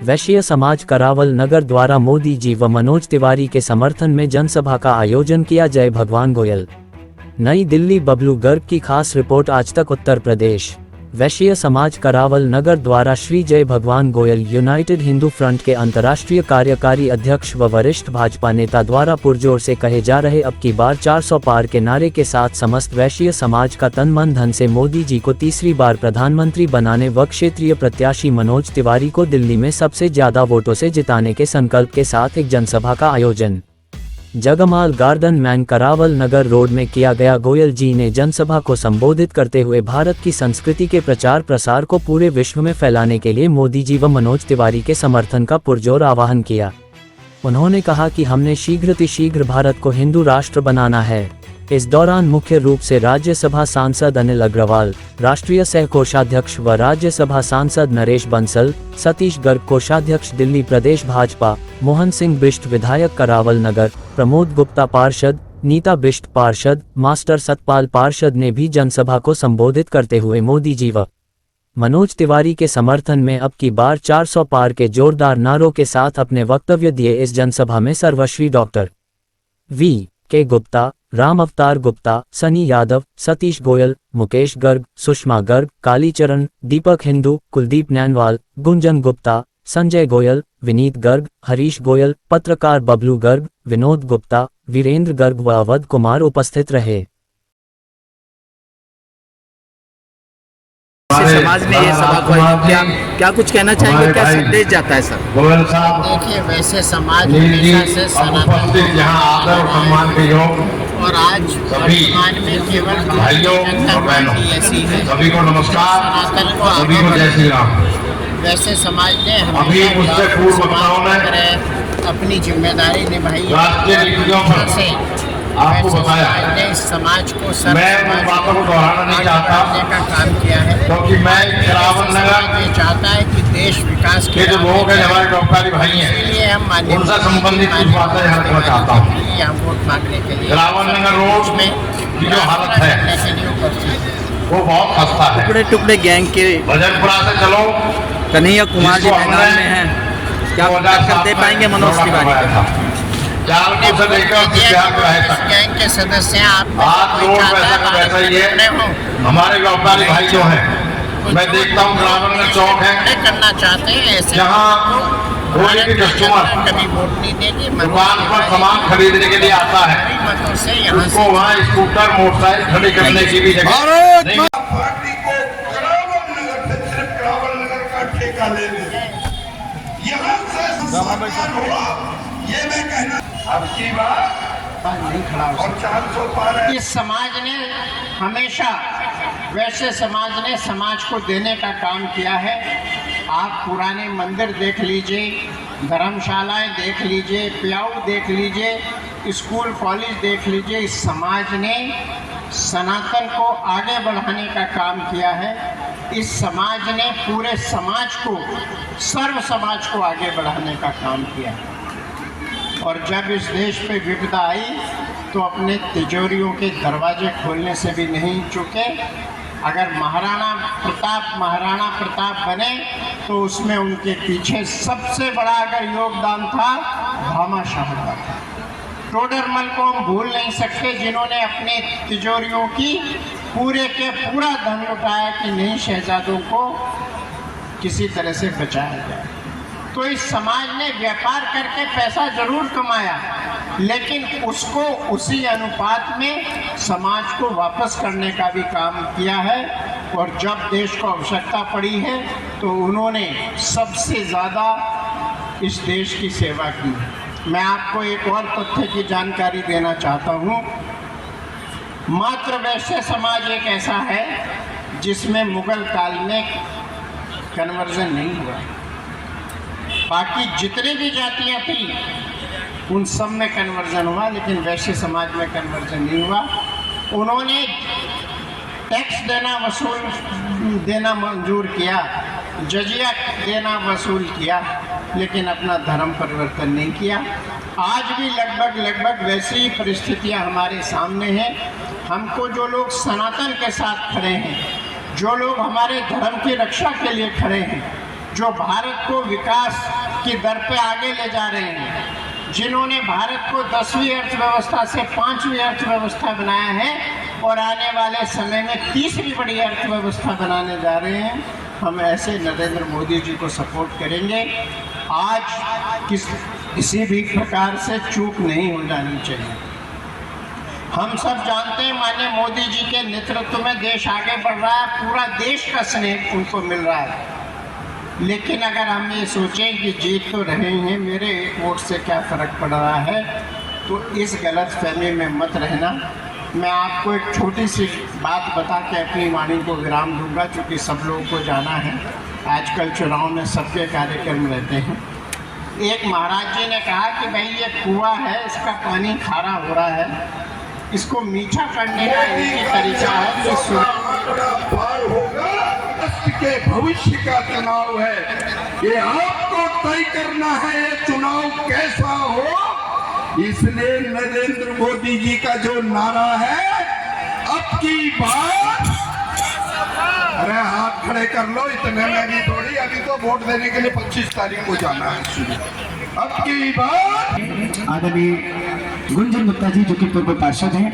वैश्य समाज करावल नगर द्वारा मोदी जी व मनोज तिवारी के समर्थन में जनसभा का आयोजन किया। जय भगवान गोयल। नई दिल्ली। बबलू गर्ग की खास रिपोर्ट। आज तक उत्तर प्रदेश। वैश्य समाज करावल नगर द्वारा श्री जय भगवान गोयल यूनाइटेड हिंदू फ्रंट के अंतर्राष्ट्रीय कार्यकारी अध्यक्ष व वरिष्ठ भाजपा नेता द्वारा पुरजोर से कहे जा रहे अब की बार 400 पार के नारे के साथ समस्त वैश्य समाज का तन मन धन से मोदी जी को तीसरी बार प्रधानमंत्री बनाने व क्षेत्रीय प्रत्याशी मनोज तिवारी को दिल्ली में सबसे ज्यादा वोटों से जिताने के संकल्प के साथ एक जनसभा का आयोजन जगमाल गार्डन मैन करावल नगर रोड में किया गया। गोयल जी ने जनसभा को संबोधित करते हुए भारत की संस्कृति के प्रचार प्रसार को पूरे विश्व में फैलाने के लिए मोदी जी व मनोज तिवारी के समर्थन का पुरजोर आह्वान किया। उन्होंने कहा कि हमने शीघ्र भारत को हिंदू राष्ट्र बनाना है। इस दौरान मुख्य रूप से राज्यसभा सांसद अनिल अग्रवाल, राष्ट्रीय सह कोषाध्यक्ष व राज्यसभा सांसद नरेश बंसल, सतीश गर्ग कोषाध्यक्ष दिल्ली प्रदेश भाजपा, मोहन सिंह बिष्ट विधायक करावल नगर, प्रमोद गुप्ता पार्षद, नीता बिष्ट पार्षद, मास्टर सतपाल पार्षद ने भी जनसभा को संबोधित करते हुए मोदी जी व मनोज तिवारी के समर्थन में अब की बार 400 पार के जोरदार नारों के साथ अपने वक्तव्य दिए। इस जनसभा में सर्वश्री डॉक्टर V.K. गुप्ता, राम अवतार गुप्ता, सनी यादव, सतीश गोयल, मुकेश गर्ग, सुषमा गर्ग, कालीचरण, दीपक हिंदू, कुलदीप नैनवाल, गुंजन गुप्ता, संजय गोयल, विनीत गर्ग, हरीश गोयल, पत्रकार बबलू गर्ग, विनोद गुप्ता, वीरेंद्र गर्ग व अवध कुमार उपस्थित रहे। समाज में ये सभा को क्या कुछ कहना चाहेंगे, क्या संदेश जाता है सर? देखिए, वैसे समाज हमेशा से सनातन और आज वर्तमान में केवल जनता पार्टी ऐसी है। सभी को नमस्कार, सनातन को सभी को जय श्री राम। वैसे समाज ने हमेशा अपनी जिम्मेदारी निभाई से आपको बताया। इस समाज को मैं उन बातों को दोहराना नहीं चाहता का काम किया है, क्योंकि मैं करावल नगर ये चाहता है कि देश विकास के जो लोग हैं, हमारे डॉक्टरी भाई हैं, इसलिए हम उनसे संबंधित कुछ बातें यहाँ करना चाहता हूँ। हम वोट मांगने के लिए करावल नगर रोड में की जो हालत है वो बहुत खस्ता है। टुकड़े टुकड़े गैंग के भजनपुरा से चलो, कन्हैया कुमार जी मैदान में हैं, क्या टक्कर दे पाएंगे मनोज तिवारी? गैंग के सदस्य आप रोड वैसा ही है। हमारे व्यापारी भाई जो हैं, मैं देखता हूँ करावल नगर चौक है, करना चाहते हैं ऐसे जहाँ कोई भी कस्टमर कभी वोट नहीं देंगे। दुकान पर सामान खरीदने के लिए आता है, उसको वहाँ स्कूटर मोटरसाइकिल खड़ी करने की भी जगह नहीं। पार्टी को करावल नगर से सिर्फ करावल नगर का ठेका ले ले, यहाँ से ये मैं कहना अब की बात नहीं खड़ा हो और 400 पार है। इस समाज ने हमेशा, वैसे समाज ने समाज को देने का काम किया है। आप पुराने मंदिर देख लीजिए, धर्मशालाएं देख लीजिए, प्याऊ देख लीजिए, स्कूल कॉलेज देख लीजिए। इस समाज ने सनातन को आगे बढ़ाने का काम किया है। इस समाज ने पूरे समाज को, सर्व समाज को आगे बढ़ाने का काम किया है। और जब इस देश पे विपदा आई तो अपने तिजोरियों के दरवाजे खोलने से भी नहीं चूके। अगर महाराणा प्रताप बने तो उसमें उनके पीछे सबसे बड़ा अगर योगदान था भामाशाह का था। टोडरमल को हम भूल नहीं सकते, जिन्होंने अपने तिजोरियों की पूरे के पूरा धन लुटाया कि नहीं शहजादों को किसी तरह से बचाया जाए। तो इस समाज ने व्यापार करके पैसा जरूर कमाया, लेकिन उसको उसी अनुपात में समाज को वापस करने का भी काम किया है। और जब देश को आवश्यकता पड़ी है तो उन्होंने सबसे ज़्यादा इस देश की सेवा की। मैं आपको एक और तथ्य की जानकारी देना चाहता हूँ। मात्र वैश्य समाज एक ऐसा है जिसमें मुगल काल में कन्वर्जन नहीं हुआ। बाकी जितनी भी जातियां थी उन सब में कन्वर्जन हुआ, लेकिन वैश्य समाज में कन्वर्जन नहीं हुआ। उन्होंने टैक्स देना मंजूर किया, जजिया देना वसूल किया, लेकिन अपना धर्म परिवर्तन नहीं किया। आज भी लगभग वैसी ही परिस्थितियां हमारे सामने हैं। हमको जो लोग सनातन के साथ खड़े हैं, जो लोग हमारे धर्म की रक्षा के लिए खड़े हैं, जो भारत को विकास की दर पे आगे ले जा रहे हैं, जिन्होंने भारत को 10वीं अर्थव्यवस्था से 5वीं अर्थव्यवस्था बनाया है और आने वाले समय में तीसरी बड़ी अर्थव्यवस्था बनाने जा रहे हैं, हम ऐसे नरेंद्र मोदी जी को सपोर्ट करेंगे। आज किसी भी प्रकार से चूक नहीं हो जानी चाहिए। हम सब जानते हैं माननीय मोदी जी के नेतृत्व में देश आगे बढ़ रहा है, पूरा देश का स्नेह उनको मिल रहा है। लेकिन अगर हम ये सोचें कि जीत तो रहे हैं, मेरे एक वोट से क्या फ़र्क पड़ रहा है, तो इस गलत फहमी में मत रहना। मैं आपको एक छोटी सी बात बता के अपनी वाणी को विराम दूंगा, क्योंकि सब लोगों को जाना है। आजकल चुनाव में सबके कार्यक्रम रहते हैं। एक महाराज जी ने कहा कि भाई ये कुआं है, इसका पानी खारा हो रहा है, इसको मीठा करने का एक ही तरीका है कि पार होगा। राष्ट्र के भविष्य का चुनाव है, ये आपको तय करना है ये चुनाव कैसा हो। इसलिए नरेंद्र मोदी जी का जो नारा है, अब की बार, अरे हाथ खड़े कर लो, इतने में भी थोड़ी, अभी तो वोट देने के लिए 25 तारीख को जाना है शुरू। अब की बार आदरणीय गुंजन गुप्ता जी जो कि पूर्व पार्षद हैं,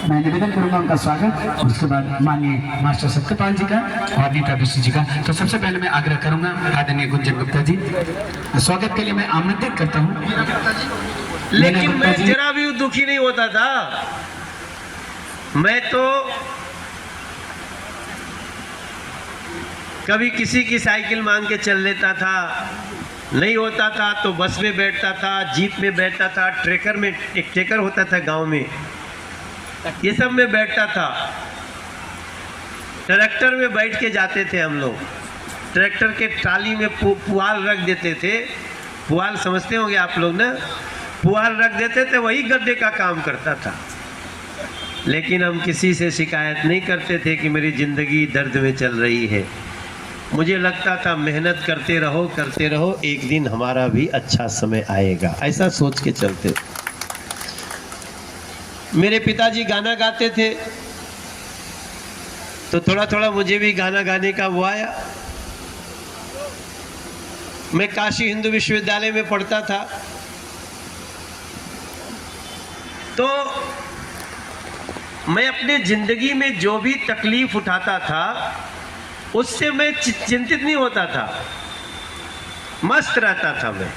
मैं निवेदन करूंगा उनका स्वागत, और उसके बाद माननीय मास्टर सत्यपाल जी का और नीता विष्णु जी का। तो सबसे पहले मैं आग्रह करूंगा आदरणीय गुंजन गुप्ता जी, स्वागत के लिए मैं आमंत्रित करता हूं। लेकिन मैं जरा भी दुखी नहीं होता था। मैं तो कभी किसी की साइकिल मांग के चल लेता था, नहीं होता था तो बस में बैठता था, जीप में बैठता था, ट्रैकर में, एक ट्रैकर होता था गांव में, ये सब में बैठता था। ट्रैक्टर में बैठ के जाते थे हम लोग। ट्रैक्टर के ट्राली में पुआल रख देते थे। पुआल समझते होंगे आप लोग ना, पुआल रख देते थे, वही गड्ढे का काम करता था। लेकिन हम किसी से शिकायत नहीं करते थे कि मेरी ज़िंदगी दर्द में चल रही है। मुझे लगता था मेहनत करते रहो, एक दिन हमारा भी अच्छा समय आएगा, ऐसा सोच के चलते। मेरे पिताजी गाना गाते थे, तो थोड़ा थोड़ा मुझे भी गाना गाने का वो आया। मैं काशी हिंदू विश्वविद्यालय में पढ़ता था, तो मैं अपने ज़िंदगी में जो भी तकलीफ उठाता था उससे मैं चिंतित नहीं होता था, मस्त रहता था मैं।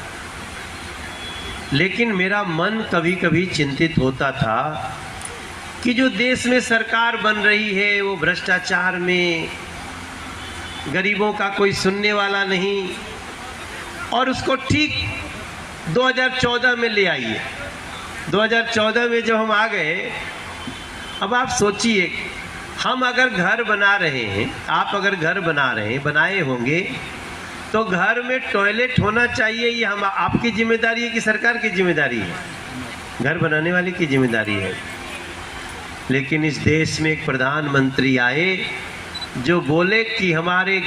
लेकिन मेरा मन कभी कभी चिंतित होता था कि जो देश में सरकार बन रही है वो भ्रष्टाचार में, गरीबों का कोई सुनने वाला नहीं, और उसको ठीक 2014 में ले आइए। 2014 में जब हम आ गए, अब आप सोचिए, हम अगर घर बना रहे हैं, आप अगर घर बना रहे हैं, बनाए होंगे, तो घर में टॉयलेट होना चाहिए। ये हम आपकी जिम्मेदारी है कि सरकार की जिम्मेदारी है? घर बनाने वाले की जिम्मेदारी है। लेकिन इस देश में एक प्रधानमंत्री आए जो बोले कि हमारे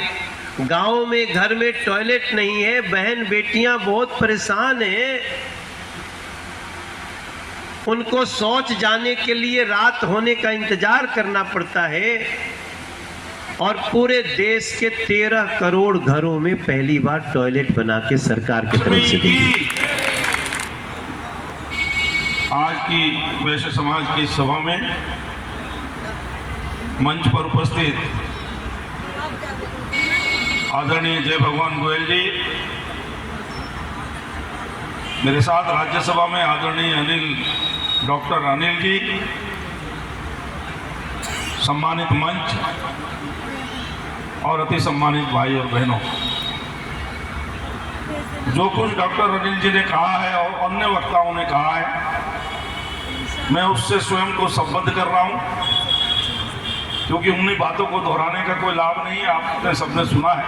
गांव में घर में टॉयलेट नहीं है, बहन बेटियां बहुत परेशान हैं, उनको शौच जाने के लिए रात होने का इंतजार करना पड़ता है। और पूरे देश के 13 करोड़ घरों में पहली बार टॉयलेट बना के सरकार की तरफ से दी। आज की वैश्य समाज की सभा में मंच पर उपस्थित आदरणीय जय भगवान गोयल जी, मेरे साथ राज्यसभा में आदरणीय डॉक्टर अनिल जी, सम्मानित मंच और अति सम्मानित भाई और बहनों, जो कुछ डॉक्टर अनिल जी ने कहा है और अन्य वक्ताओं ने कहा है, मैं उससे स्वयं को संबद्ध कर रहा हूं, क्योंकि उन्हीं बातों को दोहराने का कोई लाभ नहीं है। आपने सबने सुना है,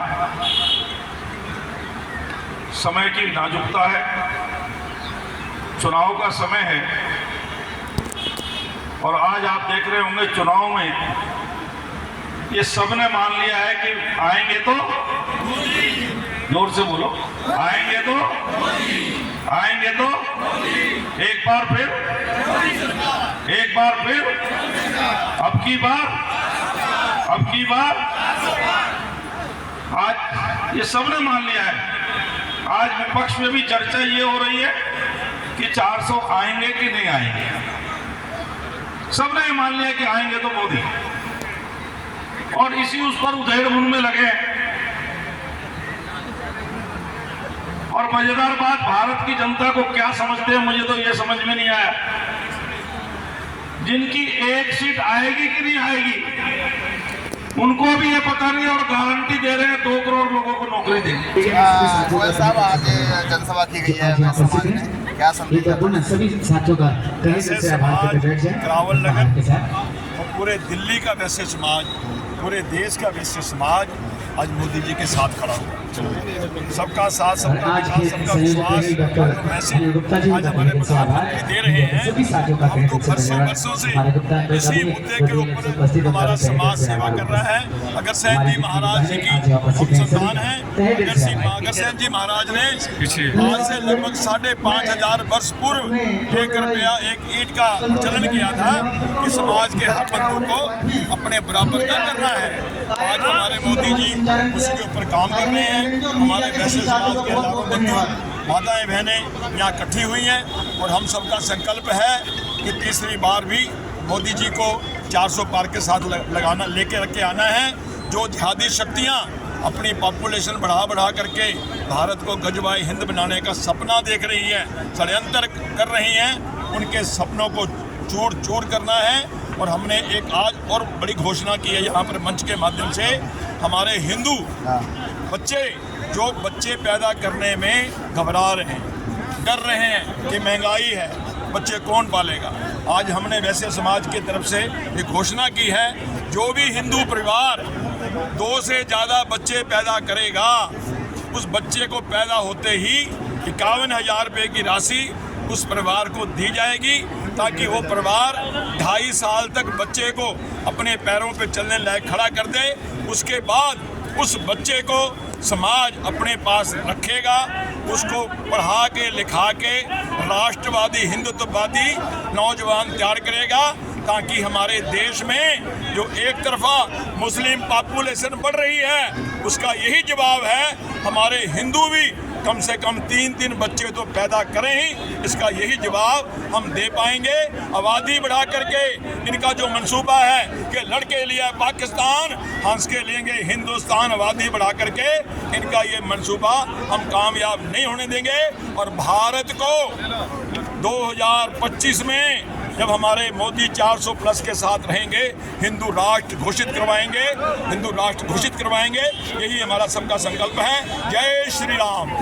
समय की नाजुकता है, चुनाव का समय है, और आज आप देख रहे होंगे चुनाव में ये सबने मान लिया है कि आएंगे तो, जोर से बोलो, आएंगे तो, आएंगे तो, एक बार फिर, अब की बार, आज ये सबने मान लिया है। आज विपक्ष में भी चर्चा ये हो रही है कि 400 आएंगे कि नहीं आएंगे। सबने मान लिया कि आएंगे तो मोदी, और इसी उस पर उधेड़-बुन में लगे। और मजेदार बात, भारत की जनता को क्या समझते हैं मुझे तो ये समझ में नहीं आया। जिनकी एक सीट आएगी कि नहीं आएगी उनको भी ये पता नहीं, और गारंटी दे रहे हैं 2 करोड़ लोगों को नौकरी देंगे। गोयल साहब, आज जनसभा की गई है समाज में, क्या संदेश? सभी साथियों का करावल नगर और पूरे दिल्ली का वैश्य समाज, पूरे देश का वैश्य समाज आज मोदी जी के साथ खड़ा हुआ। सबका साथ, सबका विकास, सबका विश्वास मैसेज आज हमारे प्रधानमंत्री दे रहे हैं। हम तो वर्षों से इसी मुद्दे के ऊपर हमारा समाज सेवा कर रहा है। अग्रसेन जी महाराज जी की हम संतान है। अग्रसेन जी महाराज ने आज से लगभग 5,500 वर्ष पूर्व 1 रुपया 1 ईंट का चलन किया था कि समाज के हर बंधु को अपने बराबर का करना है। आज हमारे मोदी जी उसके ऊपर काम कर रहे हैं। हमारे वैश्य समाज के लाखों बंधु, माताएं बहनें यहाँ इकट्ठी हुई हैं, और हम सबका संकल्प है कि तीसरी बार भी मोदी जी को 400 पार के साथ लगाना, लेके रख के आना है। जो जिहादी शक्तियाँ अपनी पॉपुलेशन बढ़ा करके भारत को गजवाए हिंद बनाने का सपना देख रही हैं, षड्यंत्र कर रही हैं, उनके सपनों को चूर करना है। और हमने एक आज और बड़ी घोषणा की है यहाँ पर मंच के माध्यम से। हमारे हिंदू बच्चे जो बच्चे पैदा करने में घबरा रहे हैं, डर रहे हैं कि महंगाई है, बच्चे कौन पालेगा, आज हमने वैश्य समाज की तरफ से एक घोषणा की है, जो भी हिंदू परिवार 2 से ज़्यादा बच्चे पैदा करेगा, उस बच्चे को पैदा होते ही 51,000 रुपये की राशि उस परिवार को दी जाएगी, ताकि वो परिवार 2.5 साल तक बच्चे को अपने पैरों पे चलने लायक खड़ा कर दे। उसके बाद उस बच्चे को समाज अपने पास रखेगा, उसको पढ़ा के लिखा के राष्ट्रवादी हिंदुत्ववादी नौजवान तैयार करेगा, ताकि हमारे देश में जो एक तरफा मुस्लिम पॉपुलेशन बढ़ रही है उसका यही जवाब है, हमारे हिंदू भी कम से कम 3 बच्चे तो पैदा करें ही, इसका यही जवाब हम दे पाएंगे। आबादी बढ़ा करके इनका जो मंसूबा है कि लड़के लिया पाकिस्तान, हंस के लेंगे हिंदुस्तान, आबादी बढ़ा करके इनका ये मंसूबा हम कामयाब नहीं होने देंगे। और भारत को 2025 में जब हमारे मोदी 400 प्लस के साथ रहेंगे, हिंदू राष्ट्र घोषित करवाएंगे, यही हमारा सबका संकल्प है। जय श्री राम।